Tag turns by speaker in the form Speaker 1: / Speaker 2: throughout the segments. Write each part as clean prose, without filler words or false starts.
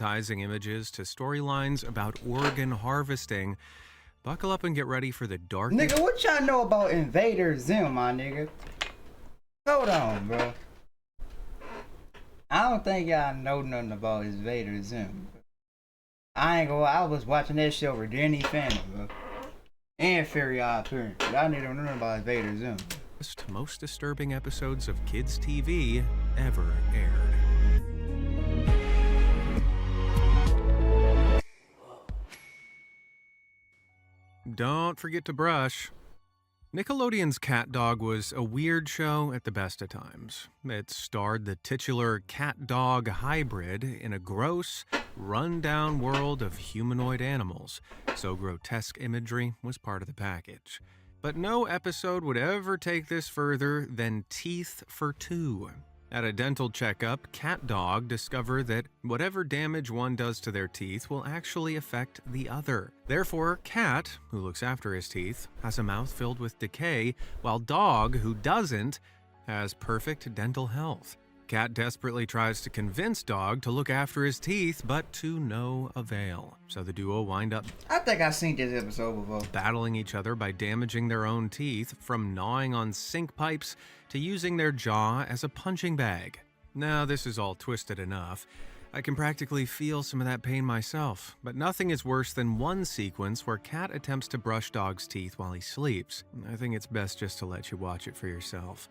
Speaker 1: Appetizing images to storylines about organ harvesting. Buckle up and get ready for the dark.
Speaker 2: Nigga, what y'all know about Invader Zim, my nigga? Hold on, bro. I don't think y'all know nothing about Invader Zim. I ain't gonna. I was watching that show with Danny Phantom, bro, and Fairy Odd Parents. Y'all need to know about Invader Zim.
Speaker 1: Most disturbing episodes of kids' TV ever aired. Don't forget to brush. Nickelodeon's Cat Dog was a weird show at the best of times. It starred the titular cat-dog hybrid in a gross, run-down world of humanoid animals, so grotesque imagery was part of the package. But no episode would ever take this further than Teeth for Two. At a dental checkup, Cat Dog discover that whatever damage one does to their teeth will actually affect the other. Therefore, Cat, who looks after his teeth, has a mouth filled with decay, while Dog, who doesn't, has perfect dental health. Cat desperately tries to convince Dog to look after his teeth, but to no avail. So the duo wind up
Speaker 2: I think I've seen this episode before.
Speaker 1: battling each other by damaging their own teeth, from gnawing on sink pipes to using their jaw as a punching bag. Now, this is all twisted enough. I can practically feel some of that pain myself, but nothing is worse than one sequence where Cat attempts to brush Dog's teeth while he sleeps. I think it's best just to let you watch it for yourself.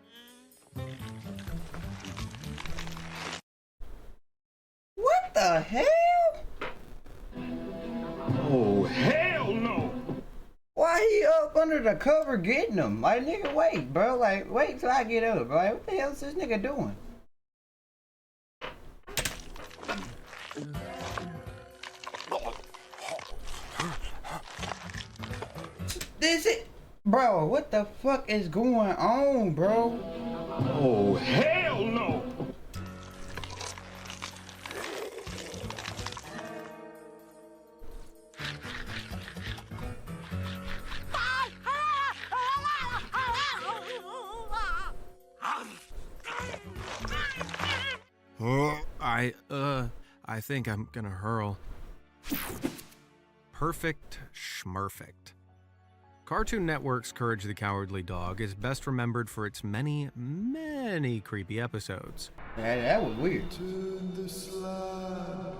Speaker 2: What the hell?
Speaker 3: Oh, hell no!
Speaker 2: Why he up under the cover getting them? Like, nigga, wait, bro. Like, wait till I get up, bro. Like, what the hell is this nigga doing? This it? Bro, what the fuck is going on, bro?
Speaker 3: Oh, hell no!
Speaker 1: I think I'm gonna hurl. Perfect Schmurfect. Cartoon Network's Courage the Cowardly Dog is best remembered for its many, many creepy episodes.
Speaker 2: That was weird.
Speaker 4: Return the slab.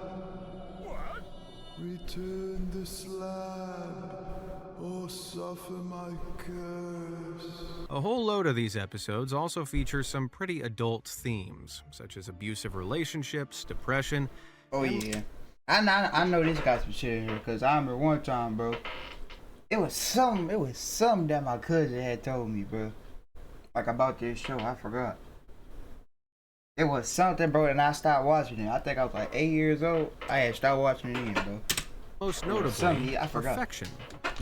Speaker 3: What?
Speaker 4: Return the slab, or suffer my curse.
Speaker 1: A whole load of these episodes also feature some pretty adult themes, such as abusive relationships, depression.
Speaker 2: Oh yeah, I know this got some shit in here because I remember one time, bro. It was something that my cousin had told me, bro. Like about this show, I forgot. It was something, bro, and I stopped watching it. I think I was like 8 years old. I had stopped watching it again, bro.
Speaker 1: Most
Speaker 2: something,
Speaker 1: notably,
Speaker 2: I forgot.
Speaker 1: Perfection,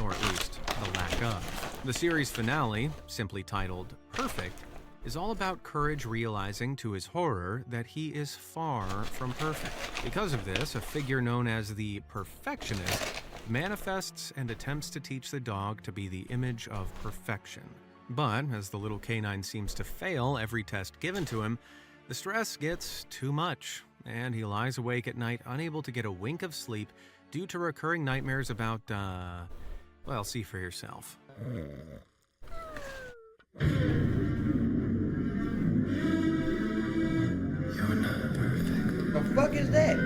Speaker 1: or at least the lack of. The series finale, simply titled Perfect, is all about Courage realizing to his horror that he is far from perfect. Because of this, a figure known as the Perfectionist manifests and attempts to teach the dog to be the image of perfection. But as the little canine seems to fail every test given to him, the stress gets too much, and he lies awake at night unable to get a wink of sleep due to recurring nightmares about, well, see for yourself.
Speaker 4: You're not perfect.
Speaker 2: The fuck is that?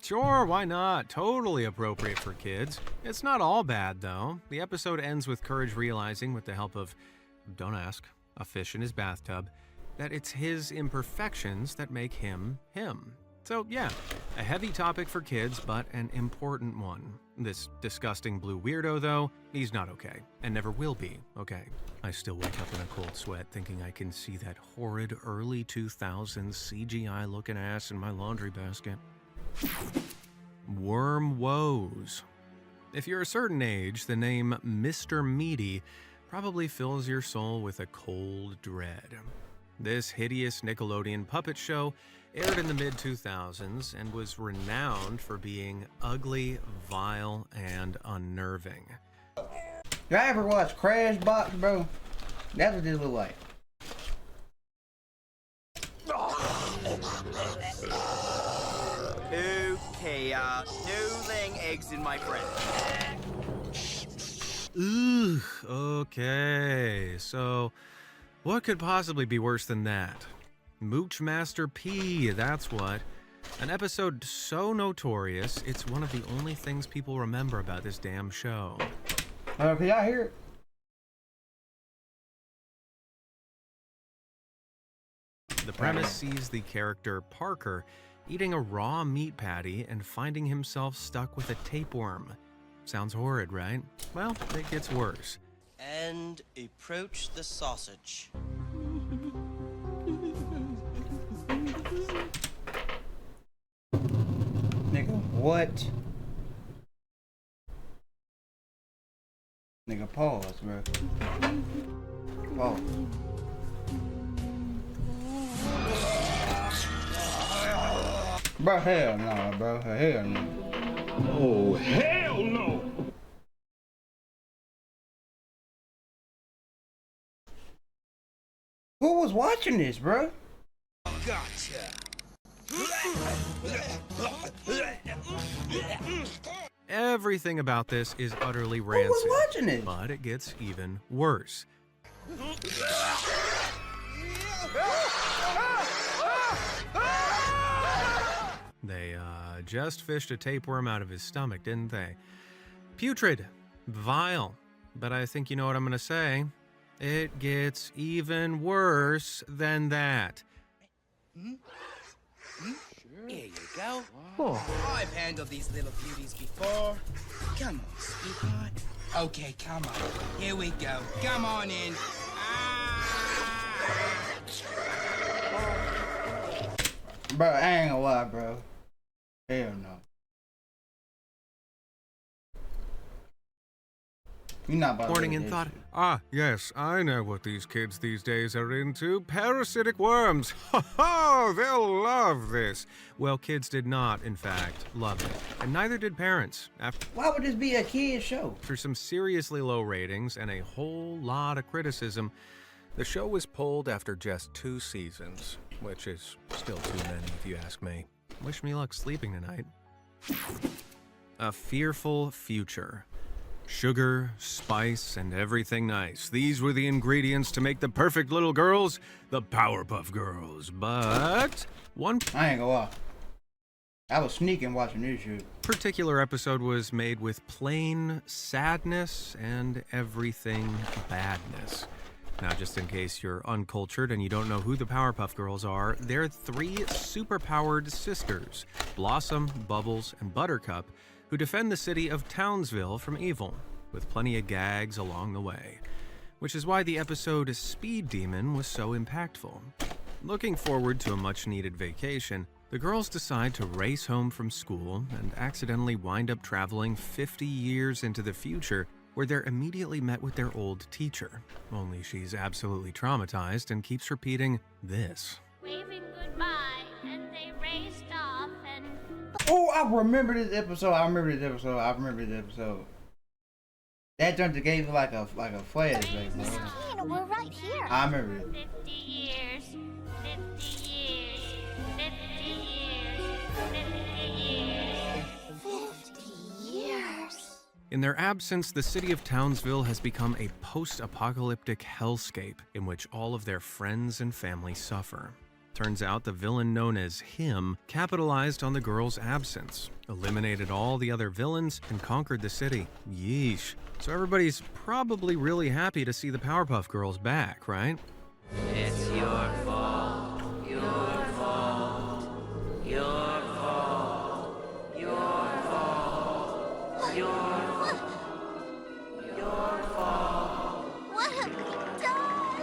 Speaker 1: Sure, why not? Totally appropriate for kids. It's not all bad, though. The episode ends with Courage realizing, with the help of, don't ask, a fish in his bathtub, that it's his imperfections that make him him. So yeah, a heavy topic for kids, but an important one. This disgusting blue weirdo, though, he's not okay, and never will be okay. I still wake up in a cold sweat thinking I can see that horrid early 2000s CGI-looking ass in my laundry basket. Worm Woes. If you're a certain age, the name Mr. Meaty probably fills your soul with a cold dread. This hideous Nickelodeon puppet show aired in the mid-2000s and was renowned for being ugly, vile, and unnerving.
Speaker 2: Did I ever watch Crash Box, bro? That's what this look like.
Speaker 5: Okay, no laying eggs in my bread.
Speaker 1: Ugh, okay. So, what could possibly be worse than that? Mooch Master P, that's what. An episode so notorious, it's one of the only things people remember about this damn show.
Speaker 2: Can y'all hear it?
Speaker 1: The premise sees the character Parker eating a raw meat patty and finding himself stuck with a tapeworm. Sounds horrid, right? Well, it gets worse.
Speaker 5: And approach the sausage.
Speaker 2: Nigga, what? Nigga, pause, bro. Pause. Bro, hell no, bro. Hell no.
Speaker 3: Oh, hell no!
Speaker 2: Who was watching this, bro?
Speaker 5: Gotcha.
Speaker 1: Everything about this is utterly
Speaker 2: Who
Speaker 1: rancid.
Speaker 2: was watching this?
Speaker 1: But it gets even worse. They just fished a tapeworm out of his stomach, didn't they? Putrid, vile, but I think you know what I'm gonna say. It gets even worse than that.
Speaker 5: Here you go. I've handled these little beauties before. Come on, sweetheart. Okay, come on. Here we go. Come on in.
Speaker 2: Bro, I ain't gonna lie, bro. Hell no. You not about
Speaker 1: Morning
Speaker 2: to
Speaker 1: and
Speaker 2: do
Speaker 1: thought,
Speaker 2: this
Speaker 1: ah, yes, I know what these kids these days are into. Parasitic worms. Ha ha, they'll love this. Well, kids did not, in fact, love it. And neither did parents.
Speaker 2: shit. Why would this be a kid's show?
Speaker 1: After some seriously low ratings and a whole lot of criticism, the show was pulled after just 2 seasons, which is still too many if you ask me. Wish me luck sleeping tonight. A fearful future. Sugar, spice, and everything nice. These were the ingredients to make the perfect little girls, the Powerpuff Girls. But one
Speaker 2: I ain't gonna lie. I was sneaking watching this shit.
Speaker 1: particular episode was made with plain sadness and everything badness. Now, just in case you're uncultured and you don't know who the Powerpuff Girls are, they're 3 superpowered sisters, Blossom, Bubbles, and Buttercup, who defend the city of Townsville from evil, with plenty of gags along the way. Which is why the episode Speed Demon was so impactful. Looking forward to a much-needed vacation, the girls decide to race home from school and accidentally wind up traveling 50 years into the future, where they're immediately met with their old teacher. Only she's absolutely traumatized and keeps repeating this.
Speaker 6: Waving goodbye, and they raced off, and
Speaker 2: Oh, I remember this episode. That jump that gave me like a flashback, bro.
Speaker 6: Christine, we're right here.
Speaker 2: I remember it.
Speaker 6: 50 years, 50 years, 50 years, 50 years. 50 years.
Speaker 1: In their absence, the city of Townsville has become a post-apocalyptic hellscape in which all of their friends and family suffer. Turns out the villain known as Him capitalized on the girls' absence, eliminated all the other villains, and conquered the city. Yeesh. So everybody's probably really happy to see the Powerpuff Girls back, right?
Speaker 5: It's your fault. Your fault. Your fault. Your fault. Your fault.
Speaker 6: What have we done?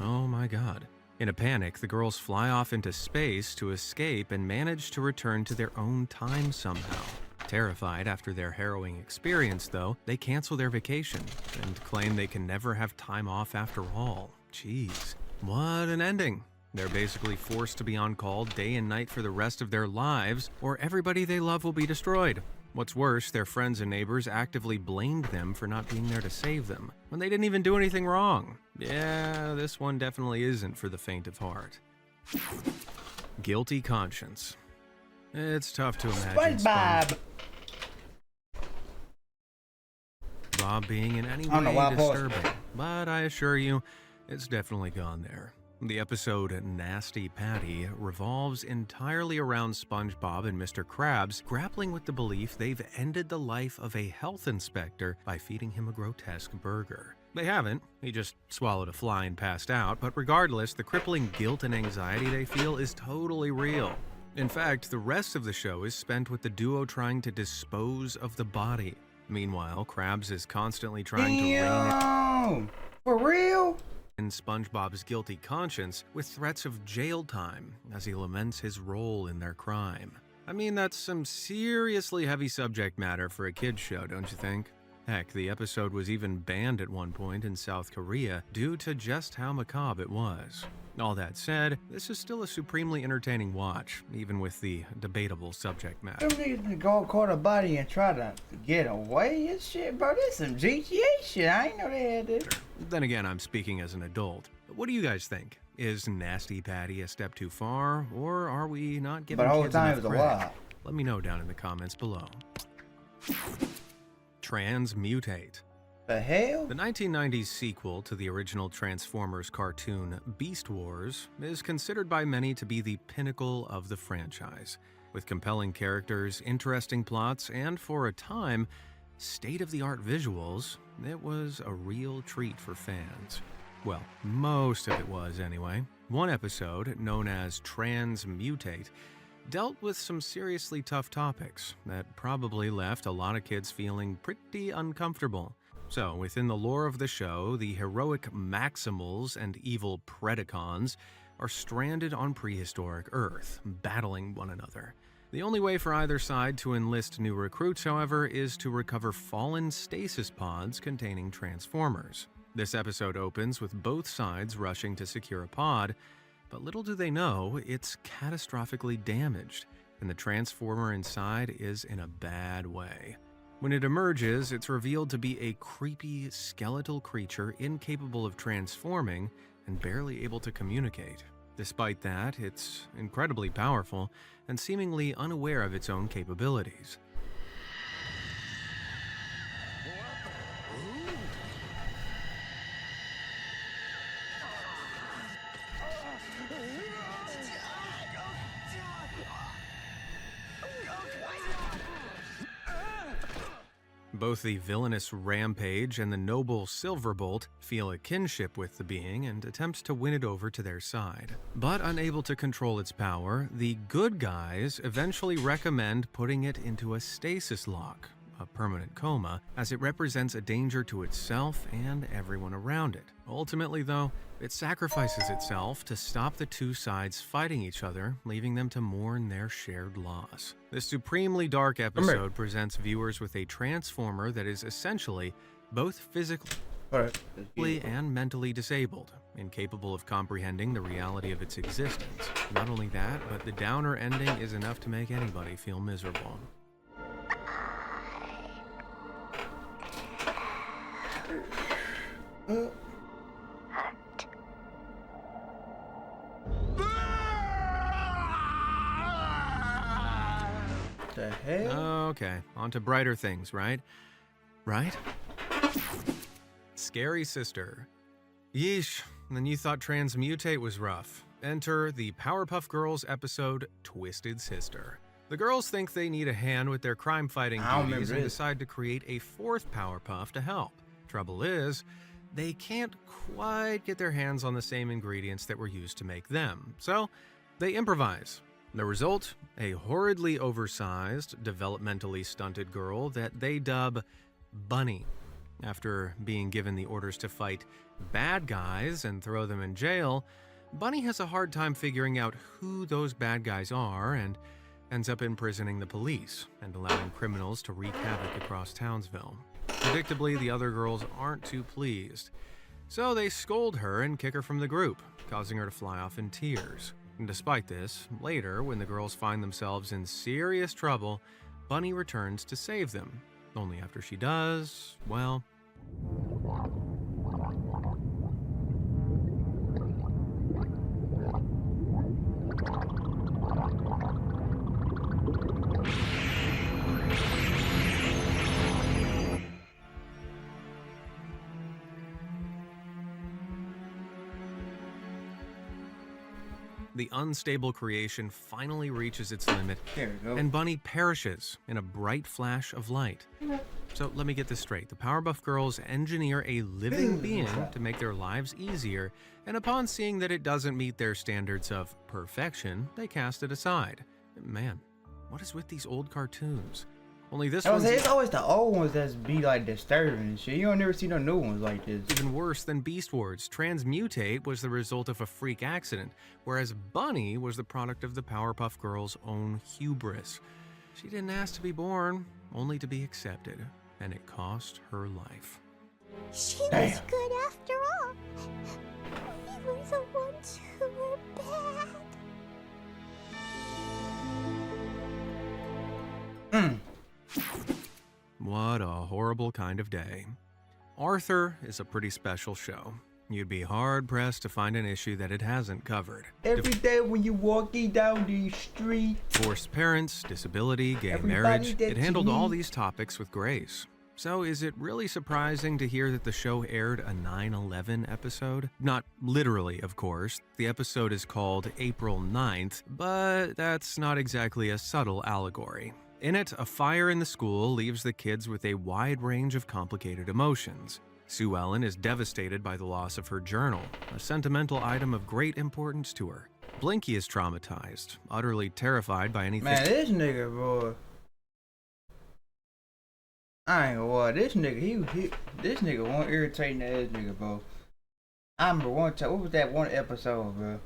Speaker 1: Oh my god. In a panic, the girls fly off into space to escape and manage to return to their own time somehow. Terrified after their harrowing experience, though, they cancel their vacation and claim they can never have time off after all. Jeez, what an ending. They're basically forced to be on call day and night for the rest of their lives, or everybody they love will be destroyed. What's worse, their friends and neighbors actively blamed them for not being there to save them, when they didn't even do anything wrong. Yeah, this one definitely isn't for the faint of heart. Guilty conscience. It's tough to imagine
Speaker 2: SpongeBob.
Speaker 1: Bob being in any
Speaker 2: I don't know why
Speaker 1: way
Speaker 2: I paused.
Speaker 1: disturbing, but I assure you, it's definitely gone there. The episode Nasty Patty revolves entirely around SpongeBob and Mr. Krabs grappling with the belief they've ended the life of a health inspector by feeding him a grotesque burger. They haven't, he just swallowed a fly and passed out, but regardless, the crippling guilt and anxiety they feel is totally real. In fact, the rest of the show is spent with the duo trying to dispose of the body. Meanwhile, Krabs is constantly trying to rein
Speaker 2: Damn. For real?
Speaker 1: in SpongeBob's guilty conscience with threats of jail time as he laments his role in their crime. I mean, that's some seriously heavy subject matter for a kid's show, don't you think? Heck, the episode was even banned at one point in South Korea due to just how macabre it was. All that said, this is still a supremely entertaining watch, even with the debatable subject matter.
Speaker 2: Them niggas go caught a body and try to get away and shit, bro. This some GTA shit. I ain't know they had this.
Speaker 1: Then again, I'm speaking as an adult. What do you guys think? Is Nasty Patty a step too far, or are we not giving
Speaker 2: But the whole
Speaker 1: kids
Speaker 2: time
Speaker 1: enough
Speaker 2: it was a
Speaker 1: credit?
Speaker 2: lie.
Speaker 1: Let me know down in the comments below. Transmutate.
Speaker 2: The hell?
Speaker 1: The 1990s sequel to the original Transformers cartoon Beast Wars is considered by many to be the pinnacle of the franchise. With compelling characters, interesting plots, and for a time, state-of-the-art visuals, it was a real treat for fans. Well, most of it was anyway. One episode, known as Transmutate, dealt with some seriously tough topics that probably left a lot of kids feeling pretty uncomfortable. So, within the lore of the show, the heroic Maximals and evil Predacons are stranded on prehistoric Earth, battling one another. The only way for either side to enlist new recruits, however, is to recover fallen stasis pods containing Transformers. This episode opens with both sides rushing to secure a pod, but little do they know it's catastrophically damaged, and the Transformer inside is in a bad way. When it emerges, it's revealed to be a creepy, skeletal creature incapable of transforming and barely able to communicate. Despite that, it's incredibly powerful and seemingly unaware of its own capabilities. Both the villainous Rampage and the noble Silverbolt feel a kinship with the being and attempt to win it over to their side. But unable to control its power, the good guys eventually recommend putting it into a stasis lock, a permanent coma, as it represents a danger to itself and everyone around it. Ultimately, though, it sacrifices itself to stop the two sides fighting each other, leaving them to mourn their shared loss. This supremely dark episode presents viewers with a Transformer that is essentially both physically and mentally disabled, incapable of comprehending the reality of its existence. Not only that, but the downer ending is enough to make anybody feel miserable.
Speaker 2: The hell?
Speaker 1: Okay, on to brighter things, right? Right? Scary Sister. Yeesh, then you thought Transmutate was rough. Enter the Powerpuff Girls episode Twisted Sister. The girls think they need a hand with their crime-fighting
Speaker 2: I don't
Speaker 1: duties and
Speaker 2: remember this.
Speaker 1: decide to create a fourth Powerpuff to help. Trouble is, they can't quite get their hands on the same ingredients that were used to make them, so they improvise. The result? A horridly oversized, developmentally stunted girl that they dub Bunny. After being given the orders to fight bad guys and throw them in jail, Bunny has a hard time figuring out who those bad guys are and ends up imprisoning the police and allowing criminals to wreak havoc across Townsville. Predictably, the other girls aren't too pleased, so they scold her and kick her from the group, causing her to fly off in tears. And despite this, later, when the girls find themselves in serious trouble, Bunny returns to save them. Only after she does, well... the unstable creation finally reaches its limit,
Speaker 2: There we go.
Speaker 1: and Bunny perishes in a bright flash of light. So let me get this straight. The Powerpuff Girls engineer a living being to make their lives easier, and upon seeing that it doesn't meet their standards of perfection, they cast it aside. Man, what is with these old cartoons? Only this
Speaker 2: I was
Speaker 1: one's
Speaker 2: saying, it's always the old ones that's be like disturbing and shit. You don't never see no new ones like this.
Speaker 1: even worse than Beast Wars. Transmutate was the result of a freak accident, whereas Bunny was the product of the Powerpuff Girls' own hubris. She didn't ask to be born, only to be accepted, and it cost her life.
Speaker 6: She was
Speaker 2: Damn.
Speaker 6: good after all. We were the ones who were bad.
Speaker 1: What a horrible kind of day. Arthur is a pretty special show. You'd be hard-pressed to find an issue that it hasn't covered.
Speaker 2: Every day when you walking down the street.
Speaker 1: Divorced parents, disability, gay
Speaker 2: Everybody
Speaker 1: marriage,
Speaker 2: that
Speaker 1: it
Speaker 2: you
Speaker 1: handled all
Speaker 2: need.
Speaker 1: these topics with grace. So is it really surprising to hear that the show aired a 9/11 episode? Not literally, of course. The episode is called April 9th, but that's not exactly a subtle allegory. In it, a fire in the school leaves the kids with a wide range of complicated emotions. Sue Ellen is devastated by the loss of her journal, a sentimental item of great importance to her. Blinky is traumatized, utterly terrified by anything.
Speaker 2: Man, this nigga, bro. I ain't gonna lie. This nigga, this nigga one irritating ass nigga, bro. I remember one time, what was that one episode, bro?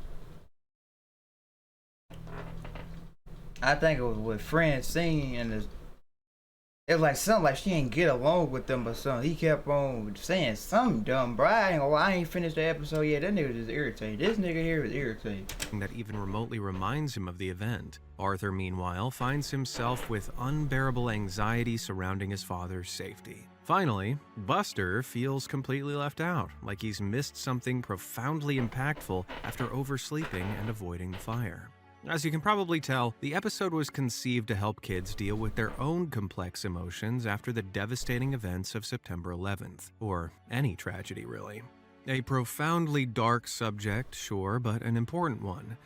Speaker 2: I think it was with Francine and it was like something like she ain't get along with them or something. He kept on saying something dumb, bro. I ain't gonna lie, I ain't finished the episode yet. That nigga just irritated. This nigga here is irritated.
Speaker 1: that even remotely reminds him of the event. Arthur, meanwhile, finds himself with unbearable anxiety surrounding his father's safety. Finally, Buster feels completely left out, like he's missed something profoundly impactful after oversleeping and avoiding the fire. As you can probably tell, the episode was conceived to help kids deal with their own complex emotions after the devastating events of September 11th, or any tragedy, really. A profoundly dark subject, sure, but an important one.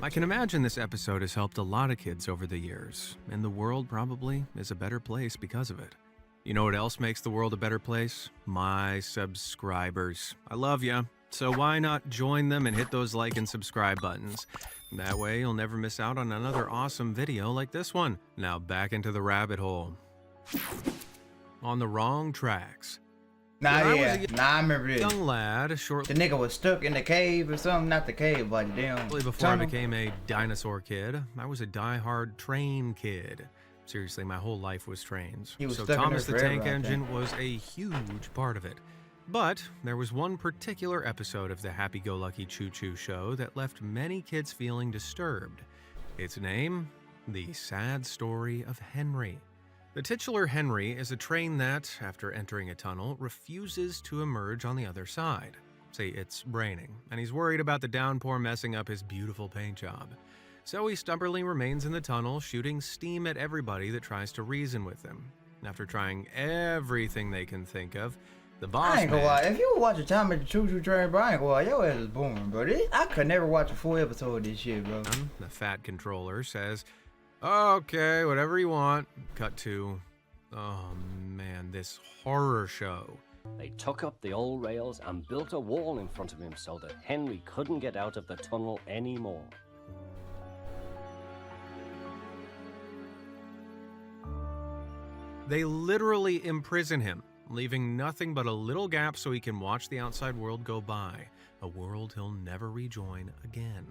Speaker 1: I can imagine this episode has helped a lot of kids over the years, and the world probably is a better place because of it. You know what else makes the world a better place? My subscribers. I love ya. So why not join them and hit those like and subscribe buttons? That way you'll never miss out on another awesome video like this one. Now back into the rabbit hole. On the wrong tracks.
Speaker 2: Nah,
Speaker 1: When I was
Speaker 2: yeah.
Speaker 1: a
Speaker 2: Nah, I remember this.
Speaker 1: Young lad,
Speaker 2: The
Speaker 1: shortly
Speaker 2: nigga was stuck in the cave or something. Not the cave, like the damn
Speaker 1: before
Speaker 2: tunnel.
Speaker 1: I became a dinosaur kid, I was a die-hard train kid. Seriously, my whole life was trains.
Speaker 2: He was
Speaker 1: So
Speaker 2: stuck in
Speaker 1: Thomas
Speaker 2: there
Speaker 1: the
Speaker 2: forever,
Speaker 1: Tank
Speaker 2: I think.
Speaker 1: Engine was a huge part of it. But there was one particular episode of the Happy-Go-Lucky Choo-Choo Show that left many kids feeling disturbed. Its name? The Sad Story of Henry. The titular Henry is a train that, after entering a tunnel, refuses to emerge on the other side. See, it's raining, and he's worried about the downpour messing up his beautiful paint job. So he stubbornly remains in the tunnel, shooting steam at everybody that tries to reason with him. After trying everything they can think of, the boss
Speaker 2: I ain't gonna
Speaker 1: man-
Speaker 2: lie. If you would watch a time at the Choo Choo Train, bro, I ain't gonna lie. Your ass is boring, bro. I could never watch a full episode of this shit, bro.
Speaker 1: The fat controller says, "Okay, whatever you want." Cut to, oh man, this horror show.
Speaker 7: They took up the old rails and built a wall in front of him so that Henry couldn't get out of the tunnel anymore.
Speaker 1: They literally imprison him, leaving nothing but a little gap so he can watch the outside world go by, a world he'll never rejoin again.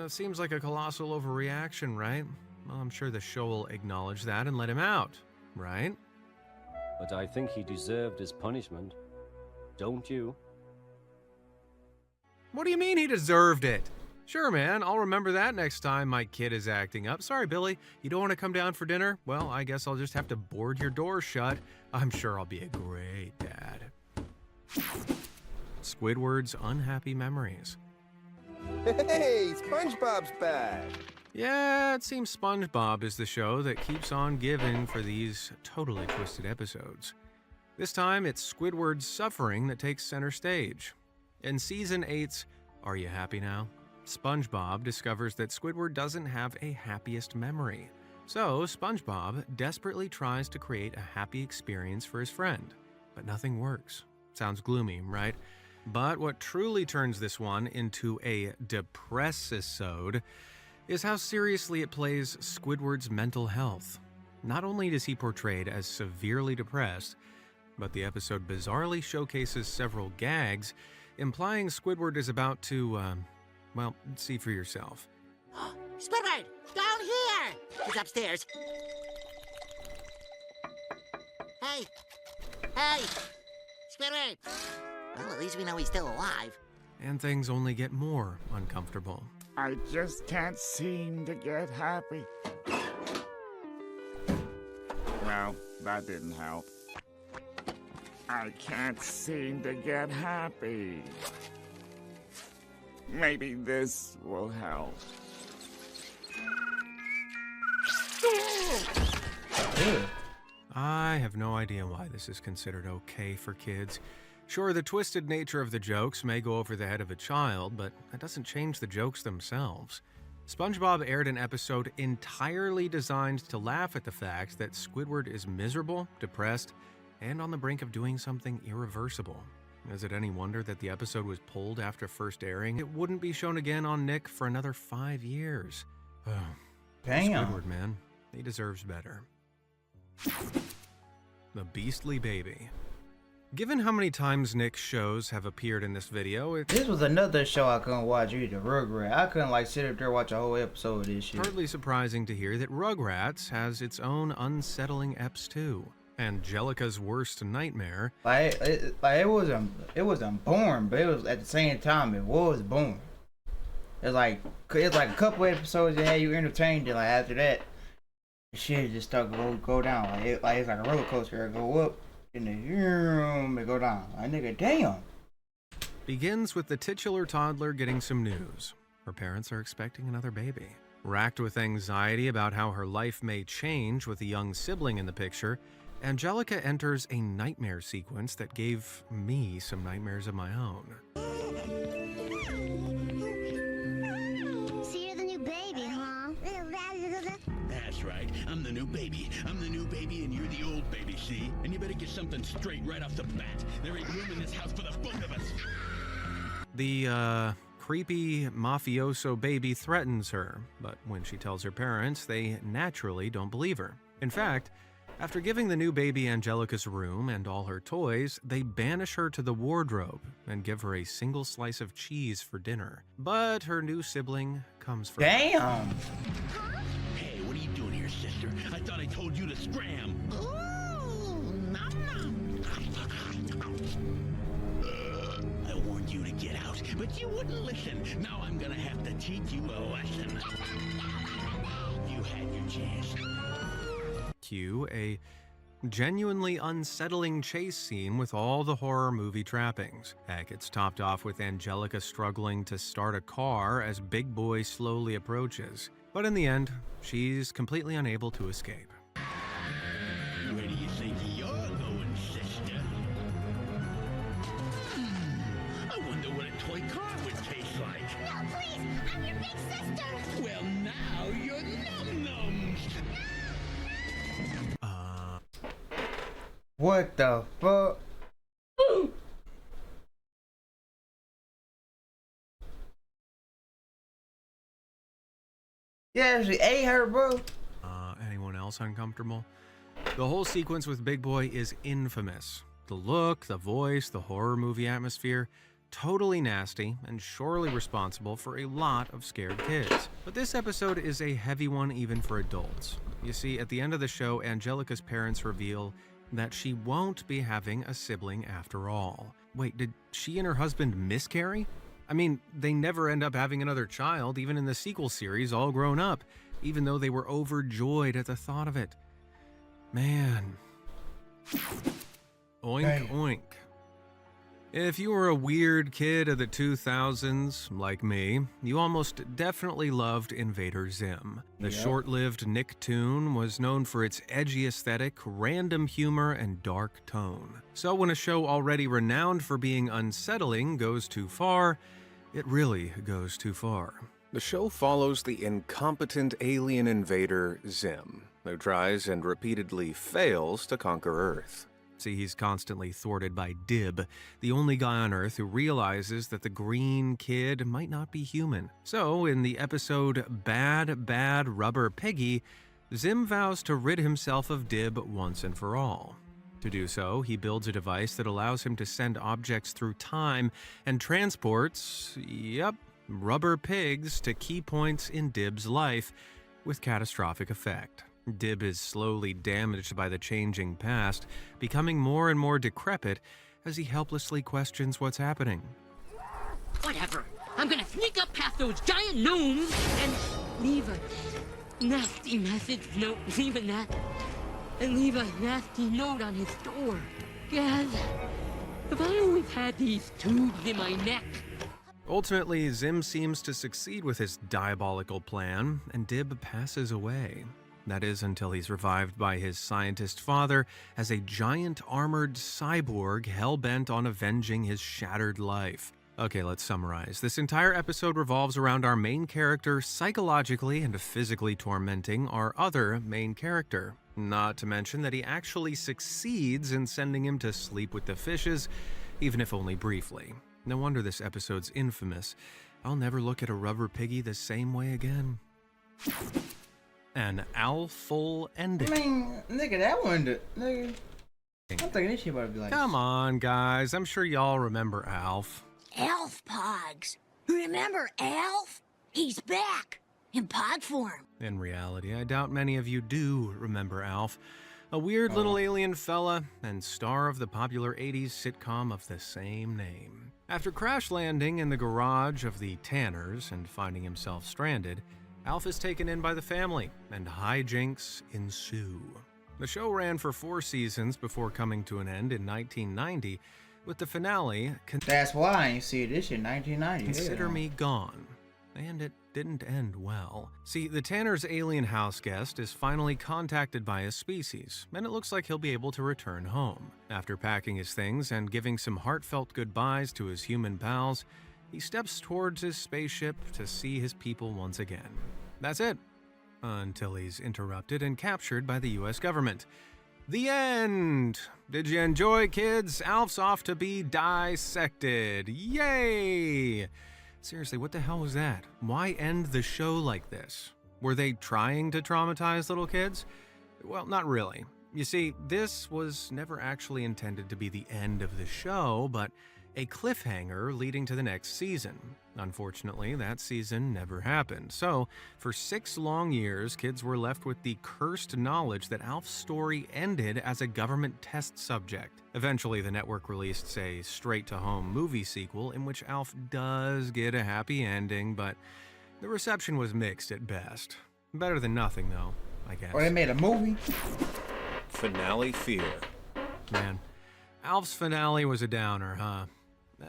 Speaker 1: Seems like a colossal overreaction, right? Well, I'm sure the show will acknowledge that and let him out, right?
Speaker 7: But I think he deserved his punishment. Don't you?
Speaker 1: What do you mean he deserved it? Sure, man, I'll remember that next time my kid is acting up. Sorry, Billy, you don't want to come down for dinner? Well, I guess I'll just have to board your door shut. I'm sure I'll be a great dad. Squidward's Unhappy Memories.
Speaker 8: Hey, SpongeBob's back.
Speaker 1: Yeah, it seems SpongeBob is the show that keeps on giving for these totally twisted episodes. This time, it's Squidward's suffering that takes center stage. In Season 8's Are You Happy Now?, SpongeBob discovers that Squidward doesn't have a happiest memory. So, SpongeBob desperately tries to create a happy experience for his friend, but nothing works. Sounds gloomy, right? But what truly turns this one into a depressisode is how seriously it plays Squidward's mental health. Not only is he portrayed as severely depressed, but the episode bizarrely showcases several gags, implying Squidward is about to, well, see for yourself.
Speaker 9: Squidward! Down here! He's upstairs. Hey! Hey! Squidward! Well, at least we know he's still alive.
Speaker 1: And things only get more uncomfortable.
Speaker 10: I just can't seem to get happy. Well, that didn't help. I can't seem to get happy. Maybe this will help.
Speaker 1: I have no idea why this is considered okay for kids. Sure, the twisted nature of the jokes may go over the head of a child, but that doesn't change the jokes themselves. SpongeBob aired an episode entirely designed to laugh at the fact that Squidward is miserable, depressed, and on the brink of doing something irreversible. Is it any wonder that the episode was pulled after first airing? It wouldn't be shown again on Nick for another 5 years.
Speaker 2: Damn.
Speaker 1: Squidward, man. He deserves better. The Beastly Baby. Given how many times Nick's shows have appeared in this video,
Speaker 2: This was another show I couldn't watch either, Rugrats. I couldn't like sit up there and watch a whole episode of this shit.
Speaker 1: hardly surprising to hear that Rugrats has its own unsettling eps too. Angelica's worst nightmare.
Speaker 2: It wasn't boring, but it was at the same time it was boring. It's like a couple episodes that had you entertained, and like after that, the shit just started to go down. It's like a roller coaster. It go up and then it go down. Like nigga, damn.
Speaker 1: Begins with the titular toddler getting some news. Her parents are expecting another baby. Racked with anxiety about how her life may change with a young sibling in the picture, Angelica enters a nightmare sequence that gave me some nightmares of my own.
Speaker 6: So you're the new baby, huh?
Speaker 3: That's right. I'm the new baby. I'm the new baby and you're the old baby, see? And you better get something straight right off the bat. There ain't room in this house for the both of us.
Speaker 1: The, creepy mafioso baby threatens her, but when she tells her parents, they naturally don't believe her. In fact, after giving the new baby Angelica's room and all her toys, they banish her to the wardrobe and give her a single slice of cheese for dinner. But her new sibling comes for her.
Speaker 2: Damn.
Speaker 3: Hey, what are you doing here, sister? I thought I told you to scram. I warned you to get out, but you wouldn't listen. Now I'm gonna have to teach you a lesson. You had your chance.
Speaker 1: Cue a genuinely unsettling chase scene with all the horror movie trappings. Heck, it's topped off with Angelica struggling to start a car as Big Boy slowly approaches. But in the end, she's completely unable to escape.
Speaker 3: Where do you think you're going, sister? I wonder what a toy car would taste like.
Speaker 6: No, please! I'm your big sister!
Speaker 3: Well, now you're num-nums.
Speaker 2: What the fuck? You actually ate her, bro?
Speaker 1: Anyone else uncomfortable? The whole sequence with Big Boy is infamous. The look, the voice, the horror movie atmosphere, totally nasty and surely responsible for a lot of scared kids. But this episode is a heavy one even for adults. You see, at the end of the show, Angelica's parents reveal that she won't be having a sibling after all. Wait, did she and her husband miscarry? I mean, they never end up having another child, even in the sequel series, all grown up, even though they were overjoyed at the thought of it. Man. Oink, oink. If you were a weird kid of the 2000s, like me, you almost definitely loved Invader Zim. The short-lived Nicktoon was known for its edgy aesthetic, random humor, and dark tone. So when a show already renowned for being unsettling goes too far, it really goes too far. The show follows the incompetent alien invader Zim, who tries and repeatedly fails to conquer Earth. See, he's constantly thwarted by Dib, the only guy on Earth who realizes that the green kid might not be human. So, in the episode Bad, Bad Rubber Piggy, Zim vows to rid himself of Dib once and for all. To do so, he builds a device that allows him to send objects through time and transports, rubber pigs to key points in Dib's life with catastrophic effect. Dib is slowly damaged by the changing past, becoming more and more decrepit as he helplessly questions what's happening.
Speaker 11: Whatever. I'm gonna sneak up past those giant gnomes and leave a nasty message note. Leave a nasty note on his door. Gaz, have I always had these tubes in my neck?
Speaker 1: Ultimately, Zim seems to succeed with his diabolical plan, and Dib passes away. That is until he's revived by his scientist father as a giant armored cyborg hell-bent on avenging his shattered life. Okay, let's summarize. This entire episode revolves around our main character psychologically and physically tormenting our other main character. Not to mention that he actually succeeds in sending him to sleep with the fishes, even if only briefly. No wonder this episode's infamous. I'll never look at a rubber piggy the same way again. An Alf-full ending.
Speaker 2: I mean, nigga, that one, nigga. I'm thinking this shit about to be like.
Speaker 1: Come on, guys. I'm sure y'all remember Alf.
Speaker 6: Alf Pogs. Remember Alf? He's back in pod form.
Speaker 1: In reality, I doubt many of you do remember Alf. A weird little alien fella and star of the popular 80s sitcom of the same name. After crash landing in the garage of the Tanners and finding himself stranded, Alf is taken in by the family, and hijinks ensue. The show ran for 4 seasons before coming to an end in 1990, with the finale,
Speaker 2: That's why I ain't see this in 1990.
Speaker 1: Consider Me Gone. And it didn't end well. See, the Tanner's alien house guest is finally contacted by a species, and it looks like he'll be able to return home. After packing his things and giving some heartfelt goodbyes to his human pals, he steps towards his spaceship to see his people once again. That's it. Until he's interrupted and captured by the US government. The end! Did you enjoy, kids? Alf's off to be dissected. Yay! Seriously, what the hell was that? Why end the show like this? Were they trying to traumatize little kids? Well, not really. You see, this was never actually intended to be the end of the show, but a cliffhanger leading to the next season. Unfortunately, that season never happened. So, for 6 long years, kids were left with the cursed knowledge that Alf's story ended as a government test subject. Eventually, the network released a straight-to-home movie sequel in which Alf does get a happy ending, but the reception was mixed at best. Better than nothing, though, I guess.
Speaker 2: Or they made a movie?
Speaker 1: Finale fear. Man, Alf's finale was a downer, huh?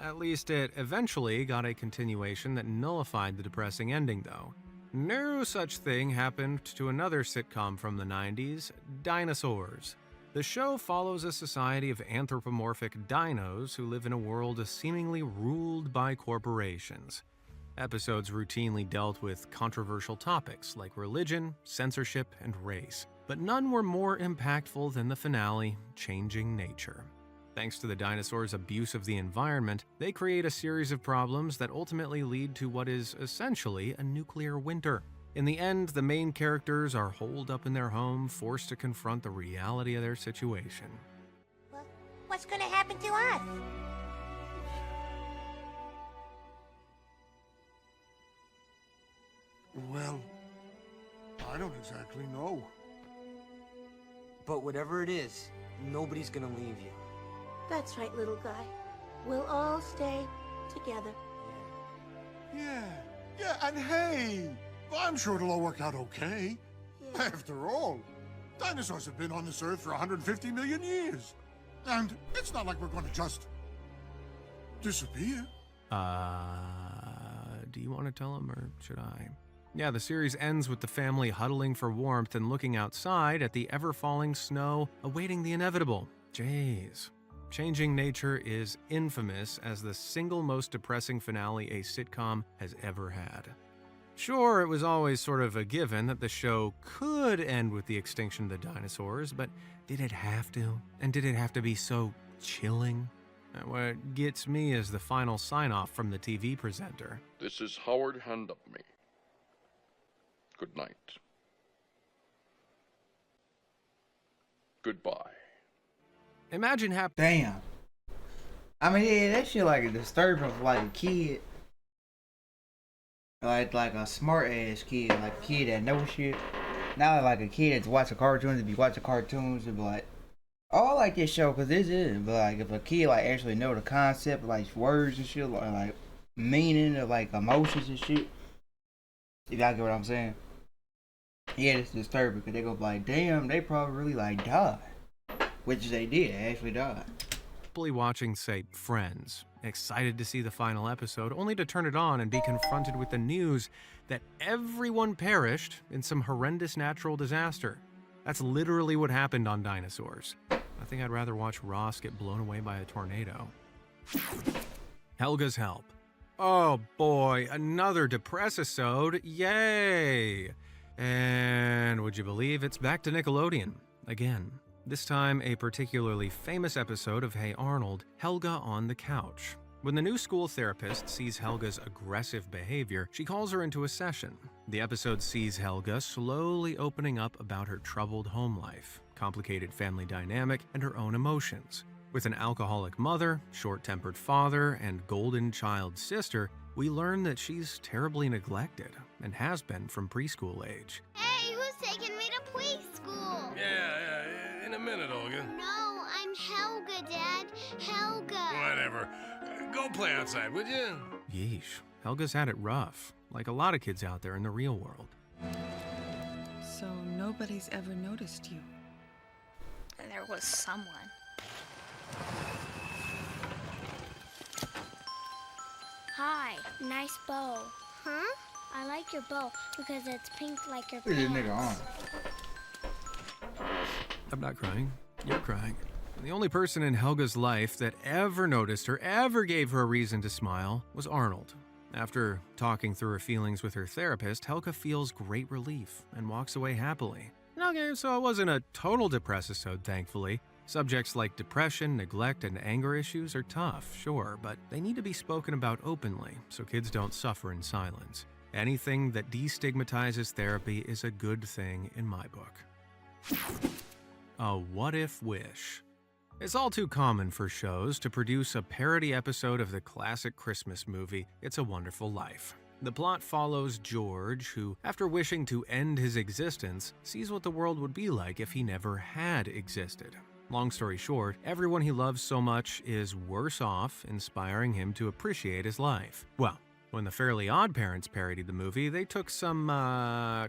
Speaker 1: At least it eventually got a continuation that nullified the depressing ending, though. No such thing happened to another sitcom from the 90s, Dinosaurs. The show follows a society of anthropomorphic dinos who live in a world seemingly ruled by corporations. Episodes routinely dealt with controversial topics like religion, censorship, and race, but none were more impactful than the finale, Changing Nature. Thanks to the dinosaurs' abuse of the environment, they create a series of problems that ultimately lead to what is essentially a nuclear winter. In the end, the main characters are holed up in their home, forced to confront the reality of their situation.
Speaker 6: What's gonna happen to us?
Speaker 4: Well, I don't exactly know.
Speaker 12: But whatever it is, nobody's gonna leave you.
Speaker 6: That's right, little guy. We'll all stay together.
Speaker 4: Yeah, and hey, I'm sure it'll all work out okay.
Speaker 6: Yeah.
Speaker 4: After all, dinosaurs have been on this Earth for 150 million years. And it's not like we're going to just disappear.
Speaker 1: Do you want to tell him or should I? Yeah, the series ends with the family huddling for warmth and looking outside at the ever-falling snow, awaiting the inevitable. Jeez. Changing Nature is infamous as the single most depressing finale a sitcom has ever had. Sure, it was always sort of a given that the show could end with the extinction of the dinosaurs, but did it have to? And did it have to be so chilling? What gets me is the final sign-off from the TV presenter.
Speaker 13: This is Howard Handupme. Good night. Goodbye.
Speaker 1: Imagine
Speaker 2: Damn. I mean, yeah, that shit like a disturbing for like a kid. Like a smart ass kid, like a kid that knows shit. Not like a kid that's watching cartoons, to be watching cartoons and be like, oh, I like this show because this is. But like if a kid like actually know the concept, like words and shit, like meaning of like emotions and shit. If y'all get what I'm saying. Yeah, it's disturbing because they go like, damn, they probably really like died. Which they did, they actually died.
Speaker 1: Watching, say, Friends, excited to see the final episode, only to turn it on and be confronted with the news that everyone perished in some horrendous natural disaster. That's literally what happened on Dinosaurs. I think I'd rather watch Ross get blown away by a tornado. Helga's Help. Oh boy, another depressisode, yay! And would you believe it's back to Nickelodeon again? This time, a particularly famous episode of Hey Arnold, Helga on the Couch. When the new school therapist sees Helga's aggressive behavior, she calls her into a session. The episode sees Helga slowly opening up about her troubled home life, complicated family dynamic, and her own emotions. With an alcoholic mother, short-tempered father, and golden child sister, we learn that she's terribly neglected and has been from preschool age.
Speaker 14: Hey, who's taking me to preschool?
Speaker 15: Yeah, in a minute, Olga.
Speaker 14: No, I'm Helga, Dad. Helga.
Speaker 15: Whatever. Go play outside, would you?
Speaker 1: Yeesh, Helga's had it rough, like a lot of kids out there in the real world.
Speaker 16: So nobody's ever noticed you?
Speaker 17: There was someone.
Speaker 14: Hi, nice bow. Huh? I like your bow because it's pink like your
Speaker 2: Look at this
Speaker 14: pants.
Speaker 2: nigga on.
Speaker 1: I'm not crying. You're crying. The only person in Helga's life that ever noticed her, ever gave her a reason to smile, was Arnold. After talking through her feelings with her therapist, Helga feels great relief and walks away happily. Okay, so it wasn't a total depressisode, thankfully. Subjects like depression, neglect, and anger issues are tough, sure, but they need to be spoken about openly so kids don't suffer in silence. Anything that destigmatizes therapy is a good thing in my book. A what-if wish. It's all too common for shows to produce a parody episode of the classic Christmas movie, It's a Wonderful Life. The plot follows George, who, after wishing to end his existence, sees what the world would be like if he never had existed. Long story short, everyone he loves so much is worse off, inspiring him to appreciate his life. Well, when the Fairly Odd Parents parodied the movie, they took some,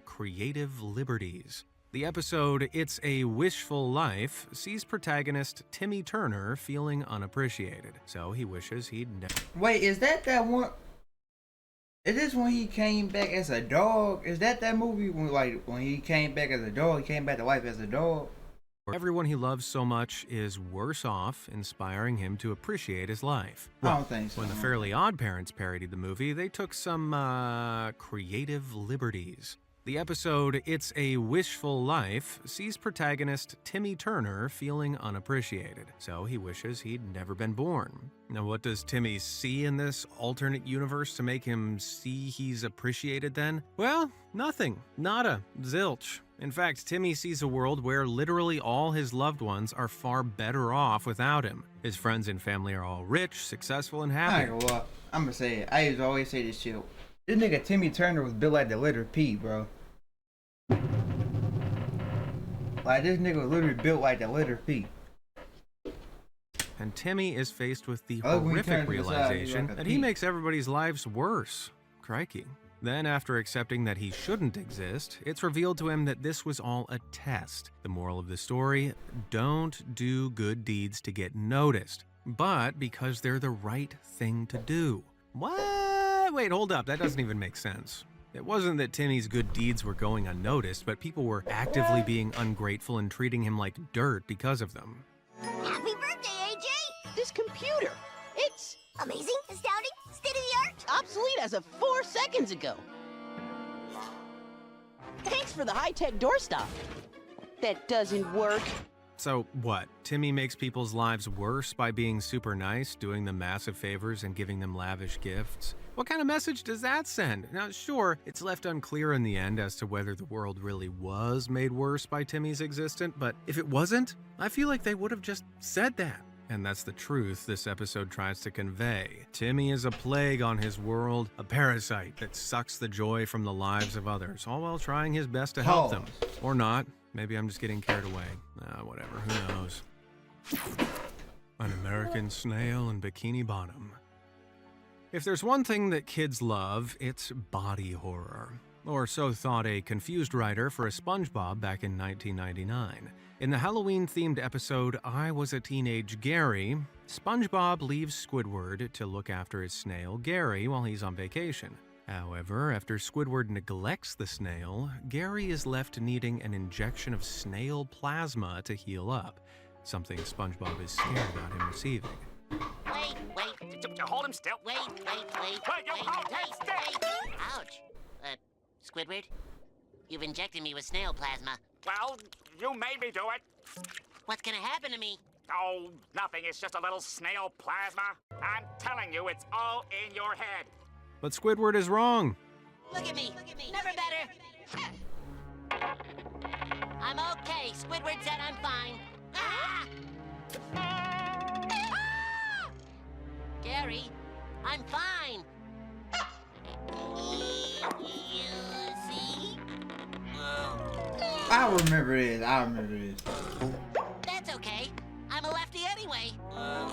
Speaker 1: creative liberties. The episode It's a Wishful Life sees protagonist Timmy Turner feeling unappreciated, so he wishes he'd never...
Speaker 2: Wait, is that one? Is this when he came back as a dog? Is that movie when he came back as a dog? He came back to life as a dog?
Speaker 1: Everyone he loves so much is worse off, inspiring him to appreciate his life.
Speaker 2: I don't think so.
Speaker 1: When the Fairly Odd Parents parodied the movie, they took some, creative liberties. The episode It's a Wishful Life sees protagonist Timmy Turner feeling unappreciated, so he wishes he'd never been born. Now, what does Timmy see in this alternate universe to make him see he's appreciated then? Well, nothing. Nada. Zilch. In fact, Timmy sees a world where literally all his loved ones are far better off without him. His friends and family are all rich, successful, and happy.
Speaker 2: I ain't gonna lie. I'm gonna say it. I used to always say this shit. This nigga Timmy Turner was built like the letter P, bro. Like, this nigga was literally built like the letter P.
Speaker 1: And Timmy is faced with the horrific realization that he makes everybody's lives worse. Crikey. Then, after accepting that he shouldn't exist, it's revealed to him that this was all a test. The moral of the story, don't do good deeds to get noticed, but because they're the right thing to do. What? Wait, hold up, that doesn't even make sense. It wasn't that Timmy's good deeds were going unnoticed, but people were actively being ungrateful and treating him like dirt because of them.
Speaker 14: Happy birthday, AJ!
Speaker 18: computer. It's
Speaker 6: amazing, astounding, state-of-the-art,
Speaker 18: obsolete as of 4 seconds ago. Thanks for the high-tech doorstop. That doesn't work.
Speaker 1: So what? Timmy makes people's lives worse by being super nice, doing them massive favors, and giving them lavish gifts? What kind of message does that send? Now, sure, it's left unclear in the end as to whether the world really was made worse by Timmy's existence, but if it wasn't, I feel like they would have just said that. And that's the truth this episode tries to convey. Timmy is a plague on his world, a parasite that sucks the joy from the lives of others, all while trying his best to help them. Or not. Maybe I'm just getting carried away. Whatever, who knows? An American Snail in Bikini Bottom. If there's one thing that kids love, it's body horror. Or so thought a confused writer for a SpongeBob back in 1999. In the Halloween-themed episode I Was a Teenage Gary, SpongeBob leaves Squidward to look after his snail, Gary, while he's on vacation. However, after Squidward neglects the snail, Gary is left needing an injection of snail plasma to heal up, something SpongeBob is scared about him receiving.
Speaker 9: Wait.
Speaker 19: Hold him still.
Speaker 9: Wait. Ouch. Squidward, you've injected me with snail plasma.
Speaker 19: Well, you made me do it.
Speaker 9: What's gonna happen to me?
Speaker 19: Oh, nothing. It's just a little snail plasma. I'm telling you, it's all in your head.
Speaker 1: But Squidward is wrong.
Speaker 9: Look at me. Never better. I'm okay. Squidward said I'm fine. Gary, I'm fine. You see?
Speaker 2: I remember this.
Speaker 9: That's okay. I'm a lefty anyway. Now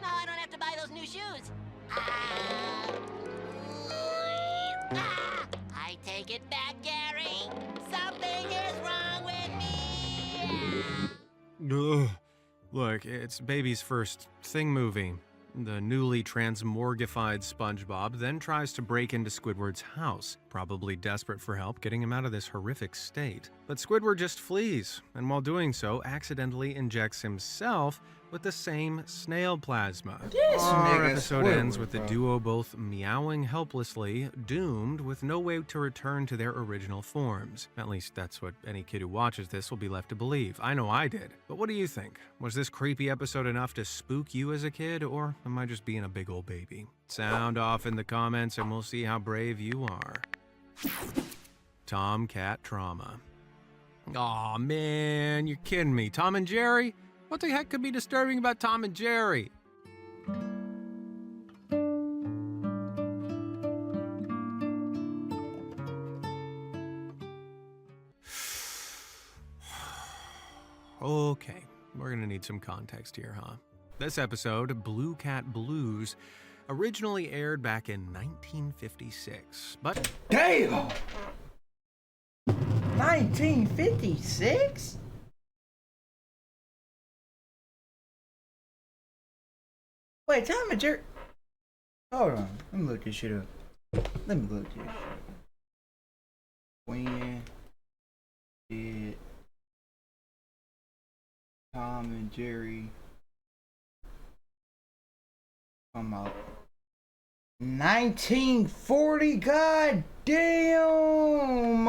Speaker 9: I don't have to buy those new shoes. I take it back, Gary. Something is wrong with me.
Speaker 1: Ugh. Look, it's Baby's first Thing movie. The newly transmorgified SpongeBob then tries to break into Squidward's house, probably desperate for help getting him out of this horrific state. But Squidward just flees, and while doing so, accidentally injects himself with the same snail plasma. Our episode ends with the duo both meowing helplessly, doomed with no way to return to their original forms. At least that's what any kid who watches this will be left to believe. I know I did. But what do you think? Was this creepy episode enough to spook you as a kid, or am I just being a big old baby? Sound off in the comments and we'll see how brave you are. Tomcat trauma. Aw, man, you're kidding me. Tom and Jerry? What the heck could be disturbing about Tom and Jerry? Okay, we're gonna need some context here, huh? This episode, Blue Cat Blues, originally aired back in 1956, but...
Speaker 2: Damn! 1956? Wait, Tom and Jerry. Hold on. Let me look this shit up. When did Tom and Jerry come out? 1940? God damn!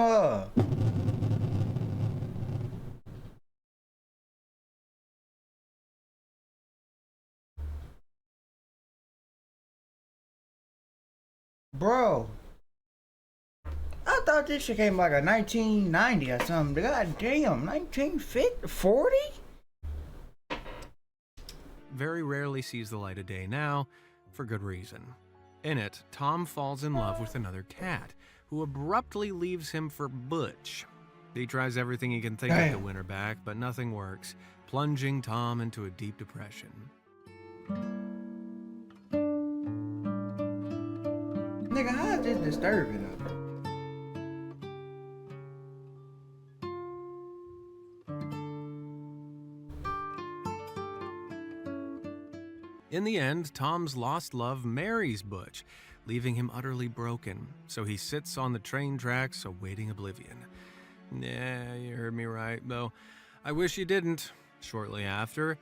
Speaker 2: Bro, I thought this shit came like a 1990 or something. God damn, 1940?
Speaker 1: Very rarely sees the light of day now, for good reason. In it, Tom falls in love with another cat, who abruptly leaves him for Butch. He tries everything he can think of to win her back, but nothing works, plunging Tom into a deep depression.
Speaker 2: Nigga, how is this disturbing us?
Speaker 1: In the end, Tom's lost love marries Butch, leaving him utterly broken, so he sits on the train tracks awaiting oblivion. Yeah, you heard me right, though I wish you didn't. Shortly after,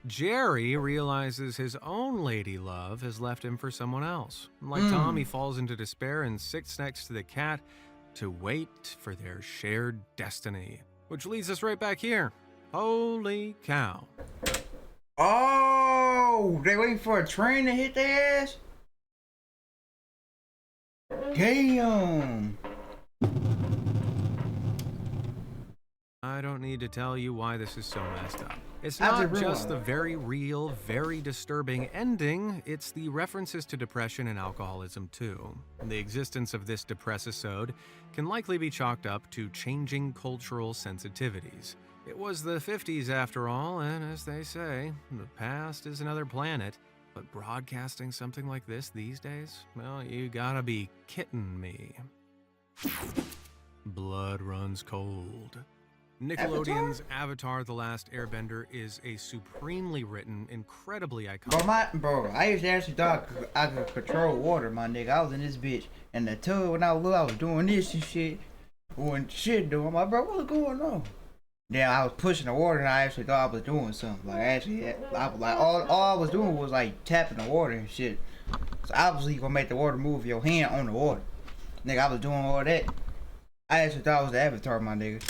Speaker 1: Jerry realizes his own lady love has left him for someone else. Like
Speaker 2: Mm.
Speaker 1: Tom, he falls into despair and sits next to the cat to wait for their shared destiny. Which leads us right back here. Holy cow.
Speaker 2: Oh, they waiting for a train to hit their ass? Damn.
Speaker 1: I don't need to tell you why this is so messed up. It's
Speaker 2: That's a
Speaker 1: not
Speaker 2: real
Speaker 1: just
Speaker 2: one.
Speaker 1: the very real, very disturbing ending, it's the references to depression and alcoholism too. The existence of this depressisode can likely be chalked up to changing cultural sensitivities. It was the 50s after all, and as they say, the past is another planet. But broadcasting something like this these days? Well, you gotta be kidding me. Blood runs cold. Nickelodeon's Avatar: The Last Airbender is a supremely written, incredibly iconic...
Speaker 2: Bro, I used to actually thought I could control water, my nigga. I was in this bitch. And the tub, when I was little, I was doing this and shit. Doing shit, dude. I'm like, bro, what's going on? Then I was pushing the water and I actually thought I was doing something. Like, actually, I was like, all I was doing was like tapping the water and shit. So obviously, you gonna make the water move your hand on the water. Nigga, I was doing all that. I actually thought it was the Avatar, my nigga.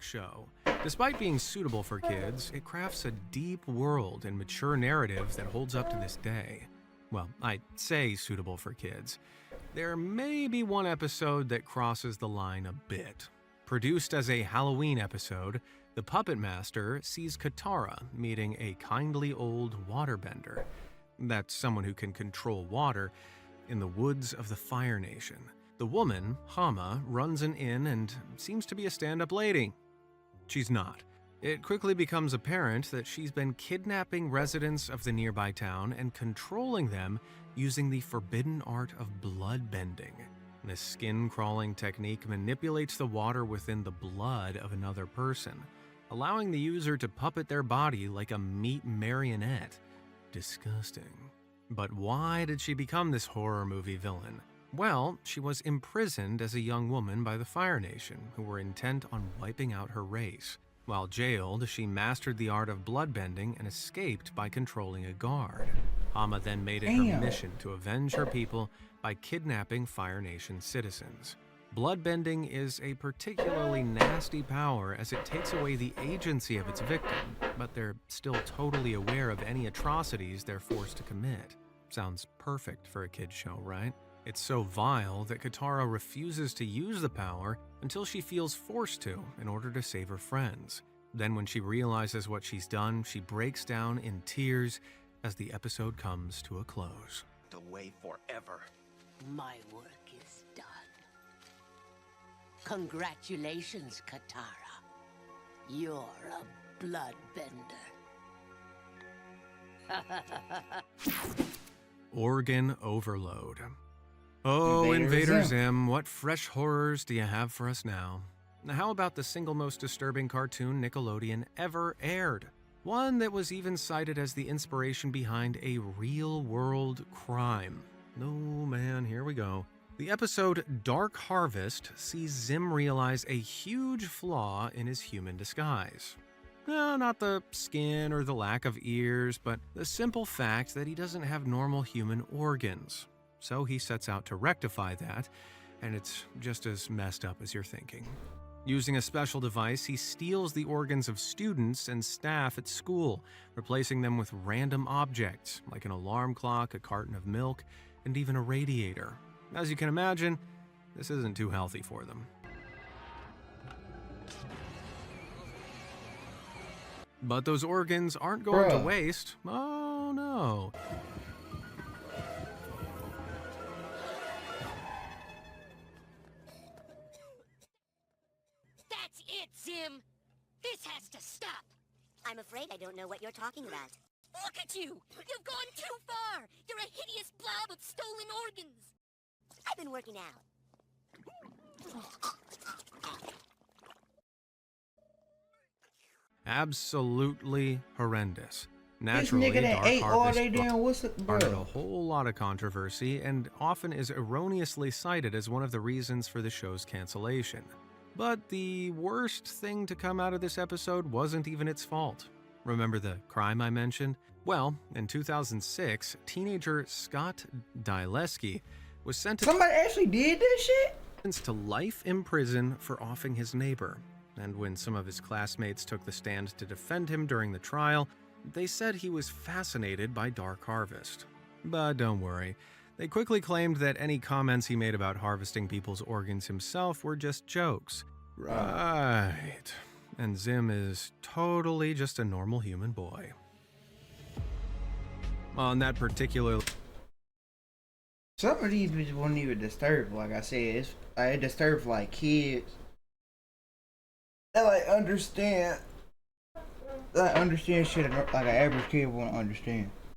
Speaker 1: show. Despite being suitable for kids, it crafts a deep world and mature narrative that holds up to this day. Well, I'd say suitable for kids. There may be one episode that crosses the line a bit. Produced as a Halloween episode, the Puppet Master sees Katara meeting a kindly old waterbender. That's someone who can control water in the woods of the Fire Nation. The woman, Hama, runs an inn and seems to be a stand-up lady. She's not. It quickly becomes apparent that she's been kidnapping residents of the nearby town and controlling them using the forbidden art of blood bending. This skin-crawling technique manipulates the water within the blood of another person, allowing the user to puppet their body like a meat marionette. Disgusting. But why did she become this horror movie villain? Well, she was imprisoned as a young woman by the Fire Nation, who were intent on wiping out her race. While jailed, she mastered the art of bloodbending and escaped by controlling a guard. Hama then made it her
Speaker 2: Damn.
Speaker 1: mission to avenge her people by kidnapping Fire Nation citizens. Bloodbending is a particularly nasty power as it takes away the agency of its victim, but they're still totally aware of any atrocities they're forced to commit. Sounds perfect for a kid's show, right? It's so vile that Katara refuses to use the power until she feels forced to in order to save her friends. Then when she realizes what she's done, she breaks down in tears as the episode comes to a close.
Speaker 20: Delay forever.
Speaker 21: My work is done. Congratulations, Katara. You're a bloodbender.
Speaker 1: Organ overload. Oh,
Speaker 2: Invader
Speaker 1: Invader
Speaker 2: Zim.
Speaker 1: Zim, what fresh horrors do you have for us now? Now, how about the single most disturbing cartoon Nickelodeon ever aired? One that was even cited as the inspiration behind a real-world crime. Oh man, here we go. The episode Dark Harvest sees Zim realize a huge flaw in his human disguise. No, not the skin or the lack of ears, but the simple fact that he doesn't have normal human organs. So he sets out to rectify that, and it's just as messed up as you're thinking. Using a special device, he steals the organs of students and staff at school, replacing them with random objects like an alarm clock, a carton of milk, and even a radiator. As you can imagine, this isn't too healthy for them. But those organs aren't going to
Speaker 2: Bruh.
Speaker 1: waste. Oh no.
Speaker 6: That's it, Zim! This has to stop! I'm afraid I don't know what you're talking about. Look at you! You've gone too far! You're a hideous blob of stolen organs! I've been working out.
Speaker 1: Absolutely horrendous. Naturally,
Speaker 2: nigga that
Speaker 1: Dark
Speaker 2: ate all
Speaker 1: Harvest
Speaker 2: they damn what's it,
Speaker 1: started a
Speaker 2: bro?
Speaker 1: whole lot of controversy and often is erroneously cited as one of the reasons for the show's cancellation. But the worst thing to come out of this episode wasn't even its fault. Remember the crime I mentioned? Well, in 2006, teenager Scott Dileski was sentenced
Speaker 2: Somebody actually did this shit?
Speaker 1: to life in prison for offing his neighbor. And when some of his classmates took the stand to defend him during the trial, they said he was fascinated by Dark Harvest. But don't worry, they quickly claimed that any comments he made about harvesting people's organs himself were just jokes. Right. And Zim is totally just a normal human boy. On that particular...
Speaker 2: Some of these bitches won't even disturb. Like I said, it disturbs like kids. They like understand shit like an average kid won't understand.